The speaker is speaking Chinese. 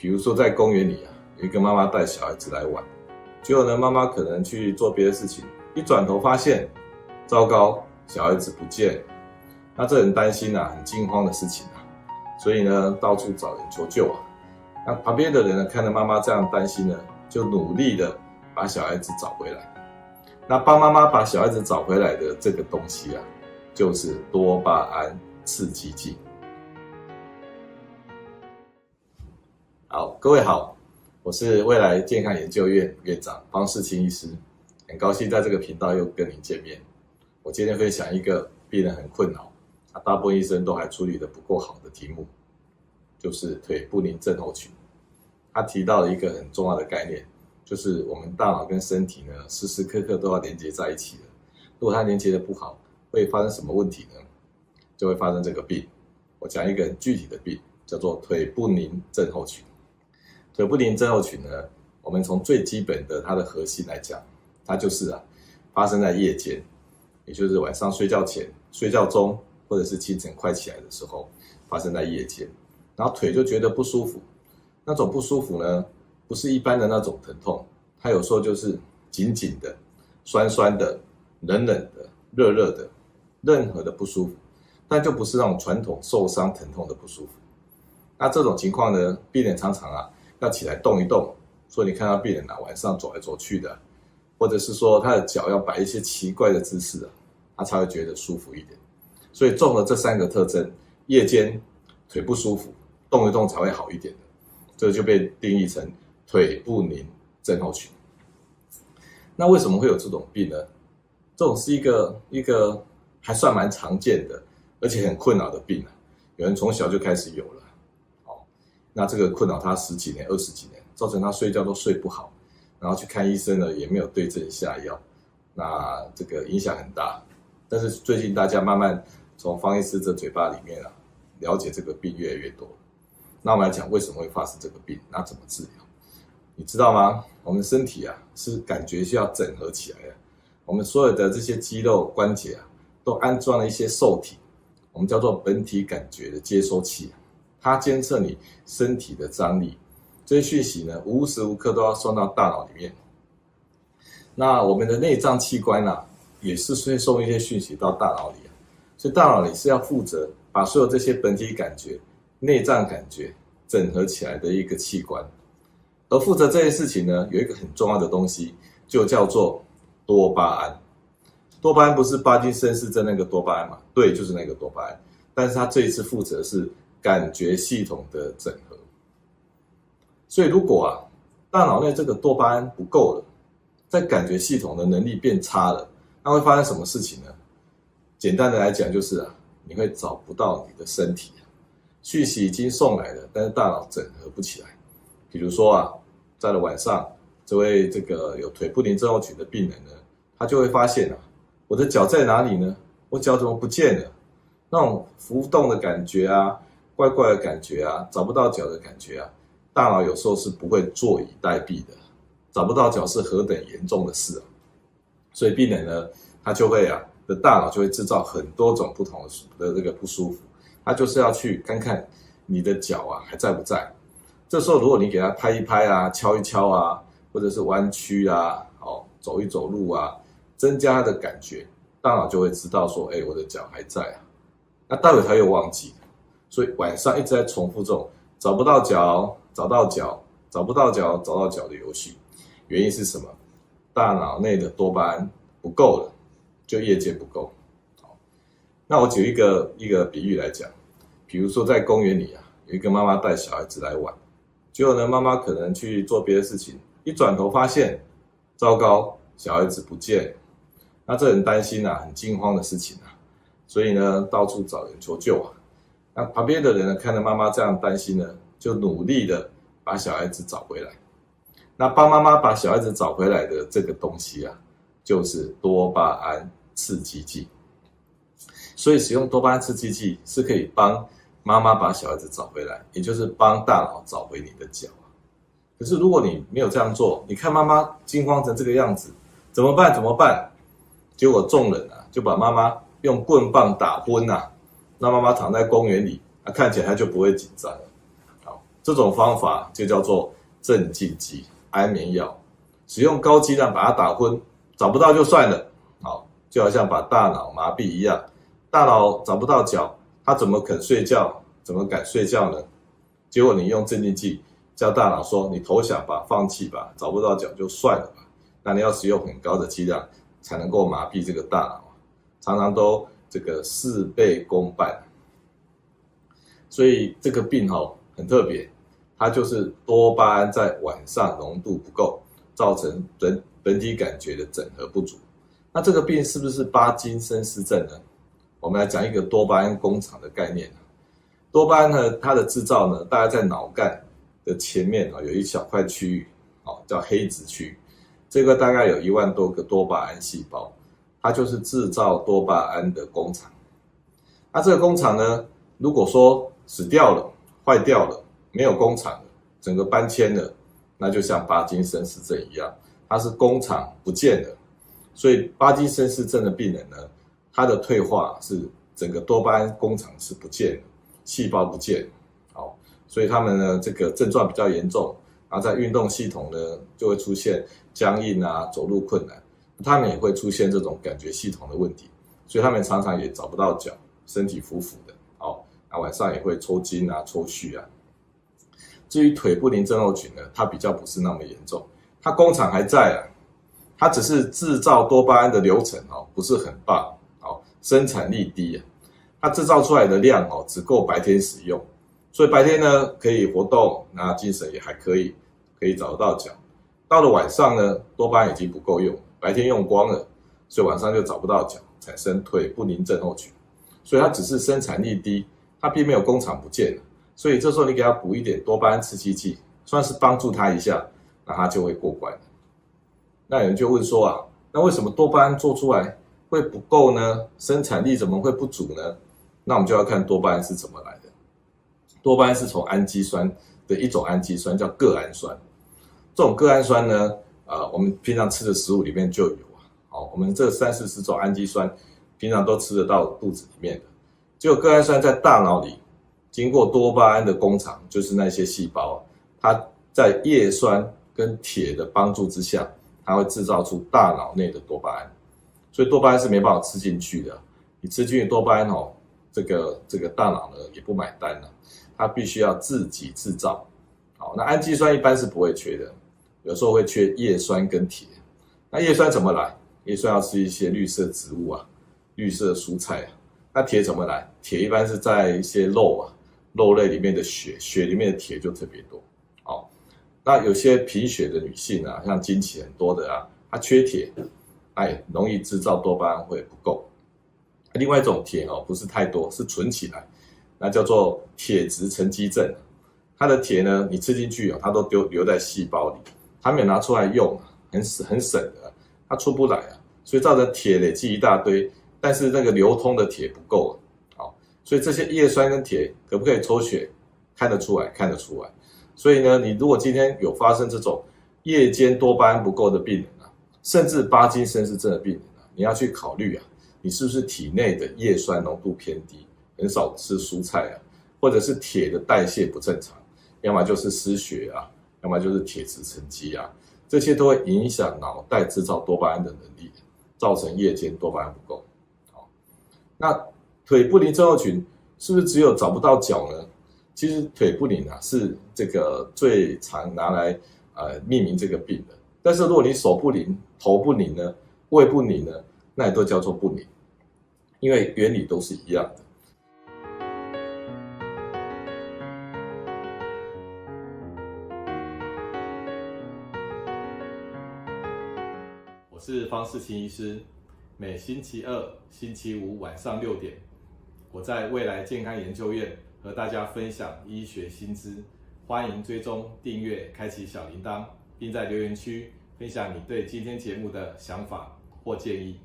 比如说在公园里有一个妈妈带小孩子来玩，结果呢，妈妈可能去做别的事情，一转头发现，糟糕，小孩子不见了。那这很担心很惊慌的事情所以呢，到处找人求救那旁边的人呢，看到妈妈这样担心呢，就努力的把小孩子找回来。那帮妈妈把小孩子找回来的这个东西就是多巴胺刺激剂。好，各位好，我是未来健康研究院院长方世清医师，很高兴在这个频道又跟您见面。我今天分享一个病人很困扰，大部分医生都还处理得不够好的题目，就是腿不宁症候群。他提到了一个很重要的概念，就是我们大脑跟身体呢，时时刻刻都要连接在一起的。如果它连接的不好，会发生什么问题呢？就会发生这个病。我讲一个很具体的病，叫做腿不宁症候群。腿不宁症候群呢，我们从最基本的它的核心来讲，它就是发生在夜间，也就是晚上睡觉前、睡觉中，或者是清晨快起来的时候，发生在夜间。然后腿就觉得不舒服，那种不舒服呢，不是一般的那种疼痛，它有时候就是紧紧的、酸酸的、冷冷的、热热的，任何的不舒服，但就不是那种传统受伤疼痛的不舒服。那这种情况呢，病人常常要起来动一动，所以你看到病人晚上走来走去的，或者是说他的脚要摆一些奇怪的姿势他才会觉得舒服一点。所以中了这3个特征，夜间腿不舒服，动一动才会好一点的，这就被定义成腿不宁症候群。那为什么会有这种病呢？这种是一个还算蛮常见的，而且很困扰的病有人从小就开始有了。那这个困扰他10几年、20几年，造成他睡觉都睡不好，然后去看医生呢，也没有对症下药，那这个影响很大。但是最近大家慢慢从方医师的嘴巴里面了解这个病越来越多。那我们来讲为什么会发生这个病，那怎么治疗？你知道吗？我们身体是感觉需要整合起来的。我们所有的这些肌肉关节都安装了一些受体，我们叫做本体感觉的接收器它监测你身体的张力，这些讯息呢，无时无刻都要送到大脑里面。那我们的内脏器官也是会送一些讯息到大脑里所以大脑里是要负责把所有这些本体感觉、内脏感觉整合起来的一个器官。而负责这件事情呢，有一个很重要的东西，就叫做多巴胺。多巴胺不是帕金森氏症那个多巴胺嘛？对，就是那个多巴胺。但是它这一次负责的是感觉系统的整合。所以如果大脑内这个多巴胺不够了，在感觉系统的能力变差了，那会发生什么事情呢？简单的来讲就是你会找不到你的身体讯息已经送来了，但是大脑整合不起来。比如说在了晚上，这位这个有腿不宁症候群的病人呢，他就会发现我的脚在哪里呢？我脚怎么不见了？那种浮动的感觉怪怪的感觉找不到脚的感觉大脑有时候是不会坐以待毙的，找不到脚是何等严重的事所以病人呢，他就会的大脑就会制造很多种不同的这个不舒服，他就是要去看看你的脚还在不在。这时候如果你给他拍一拍敲一敲或者是弯曲走一走路增加他的感觉，大脑就会知道说，我的脚还在那待会他又忘记了。所以晚上一直在重复这种找不到脚、找到脚、找不到脚、找到脚的游戏。原因是什么？大脑内的多巴胺不够了，就夜间不够。那我举一个比喻来讲，比如说在公园里有一个妈妈带小孩子来玩，结果呢，妈妈可能去做别的事情，一转头发现，糟糕，小孩子不见了。那这很担心很惊慌的事情所以呢，到处找人求救那旁边的人呢，看到妈妈这样担心呢，就努力的把小孩子找回来。那帮妈妈把小孩子找回来的这个东西就是多巴胺刺激剂。所以使用多巴胺刺激剂是可以帮妈妈把小孩子找回来，也就是帮大脑找回你的脚可是如果你没有这样做，你看妈妈惊慌成这个样子，怎么办？结果众人就把妈妈用棍棒打昏让妈妈躺在公园里看起来她就不会紧张了。好，这种方法就叫做镇静剂、安眠药，使用高剂量把它打昏，找不到就算了，好，就好像把大脑麻痹一样，大脑找不到脚，它怎么肯睡觉？怎么敢睡觉呢？结果你用镇静剂叫大脑说你投降吧，放弃吧，找不到脚就算了吧。那你要使用很高的剂量才能够麻痹这个大脑，常常都这个事倍功半。所以这个病很特别，它就是多巴胺在晚上浓度不够，造成本体感觉的整合不足。那这个病是不是巴金森氏症呢？我们来讲一个多巴胺工厂的概念。多巴胺呢，它的制造呢，大概在脑干的前面有一小块区域，叫黑质区，这个大概有1万多个多巴胺细胞，它就是制造多巴胺的工厂。那这个工厂呢，如果说死掉了、坏掉了、没有工厂了，整个搬迁了，那就像巴金森氏症一样，它是工厂不见了。所以巴金森氏症的病人呢，他的退化是整个多巴胺工厂是不见了，细胞不见了，所以他们呢这个症状比较严重，然后在运动系统呢就会出现僵硬啊、走路困难，他们也会出现这种感觉系统的问题，所以他们常常也找不到脚，身体浮浮的，晚上也会抽筋啊、抽搐啊。至于腿不宁症候群呢，它比较不是那么严重，它工厂还在啊，它只是制造多巴胺的流程不是很棒，生产力低啊，它制造出来的量只够白天使用，所以白天呢可以活动，那精神也还可以找得到脚。到了晚上呢，多巴胺已经不够用，白天用光了，所以晚上就找不到脚，产生腿不宁症候群。所以它只是生产力低，它并没有工厂不见了，所以这时候你给它补一点多巴胺刺激剂，算是帮助它一下，那它就会过关了。那有人就问说啊，那为什么多巴胺做出来会不够呢？生产力怎么会不足呢？那我们就要看多巴胺是怎么来的。多巴胺是从氨基酸的一种氨基酸叫个氨酸，这种个氨酸呢，我们平常吃的食物里面就有我们这3-4种氨基酸平常都吃得到肚子里面的。结果个氨酸在大脑里经过多巴胺的工厂，就是那些细胞，它在叶酸跟铁的帮助之下，它会制造出大脑内的多巴胺。所以多巴胺是没办法吃进去的，你吃进去多巴胺这个大脑呢也不买单了，它必须要自己制造。那氨基酸一般是不会缺的，有时候会缺叶酸跟铁。那叶酸怎么来？叶酸要吃一些绿色植物啊、绿色蔬菜啊。那铁怎么来？铁一般是在一些肉类里面的血里面的铁就特别多。那有些贫血的女性啊，像经期很多的啊，她缺铁，容易制造多巴胺会不够。另外一种铁不是太多，是存起来，那叫做铁质沉积症。它的铁呢，你吃进去它都留在细胞里，它没有拿出来用，很省的，它出不来啊，所以造成铁累积一大堆，但是那个流通的铁不够所以这些叶酸跟铁可不可以抽血？看得出来。所以呢，你如果今天有发生这种夜间多巴胺不够的病人甚至巴金森氏症的病人你要去考虑你是不是体内的叶酸浓度偏低，很少吃蔬菜或者是铁的代谢不正常，要么就是失血要么就是铁质沉积这些都会影响脑袋制造多巴胺的能力，造成夜间多巴胺不够。那腿不宁症候群是不是只有找不到脚呢？其实腿不宁是这个最常拿来命名这个病的。但是如果你手不宁、头不宁呢、胃不宁呢，那也都叫做不宁，因为原理都是一样的。我是方世清医师，每星期二、星期五晚上6点，我在未来健康研究院和大家分享医学新知，欢迎追踪、订阅、开启小铃铛，并在留言区分享你对今天节目的想法或建议。